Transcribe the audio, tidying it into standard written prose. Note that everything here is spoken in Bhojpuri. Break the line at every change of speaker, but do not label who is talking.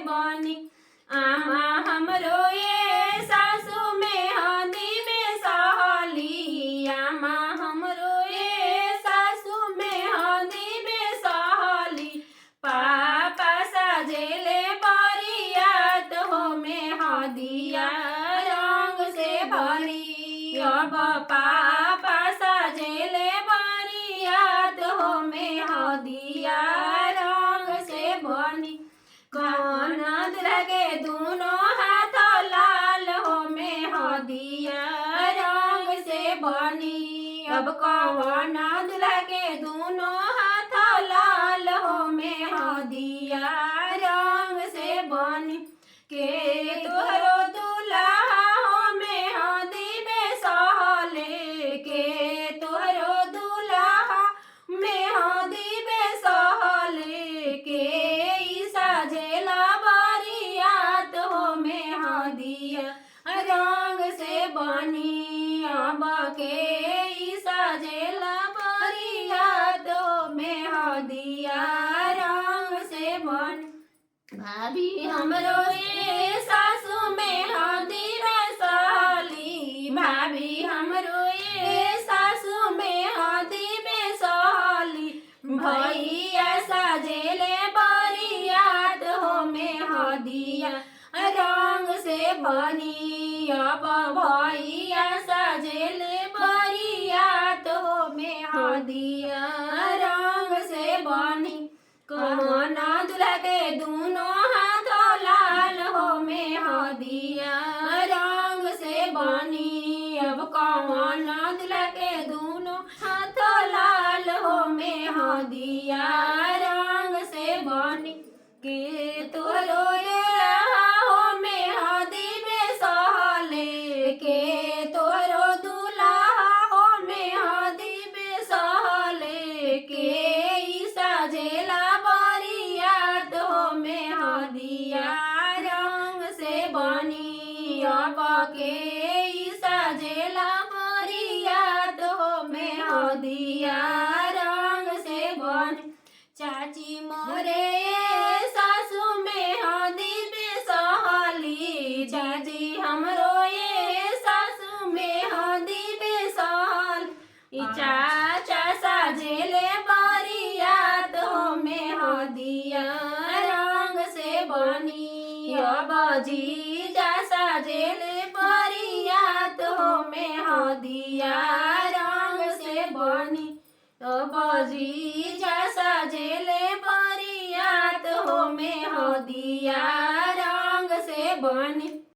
बनी। आमा हमरो ये सासू मेहंदी में सहली, आमा हमरो ये सासू मेहंदी में सहली। पापा सजेले बरियात हो मेहंदिया रंग से भरी। अब पापा सजेले बरियात हो मेहंदिया रंग से बनी। कौन दूल्हा के दोनों हाथ लाल हो मेहंदिया रंग से बनी। अब कौन दूल्हा के दोनों हाथ लाल हो मेहंदिया रंग से बनी। के तोहरो दूल्हा हो मेहंदी में सहले, के तोहरो दूल्हा मेहंदी में सहले। के ई सजेला बरियात हो मेहंदिया रंग से बनी। अब के ई सजेला बरियात हो मेहंदिया रंग से बनी। भाभी हमरो ये सासू मेहंदी में सहली, भाभी हमरो ये सासू मेहंदी में सहली। भैया सजेले बरियात हो मेहंदिया रंग से बनी। अब भैया सजेले बरियात हो मेहंदिया रंग से बनी। कौन दूल्हा के दोनों हाथ लाल हो मेहंदिया रंग से बनी। अब कौन दूल्हा के दोनों हाथ लाल हो मेहंदिया रंग से बनी। के तोहरो ये हो मेहंदी में सहले, के तोहरो दूल्हा हो मेहंदी में सहले। के ई सजेला बरियात हो मेहंदिया रंग से बनी। अब के ई सजेला बरियात हो मेहंदिया रंग से बनी। चाची मोरे सासू मेहंदी में सहली, चाची हमरो ये सासू मेहंदी में सहल। ई चाचा सजेले बरियात हो मेहंदिया रंग से बनी। अब जीजा सजेले बरियात हो मेहंदिया रंग से बनी। अब जीजा सजेले बरियात हो मेहंदिया रंग से बनी।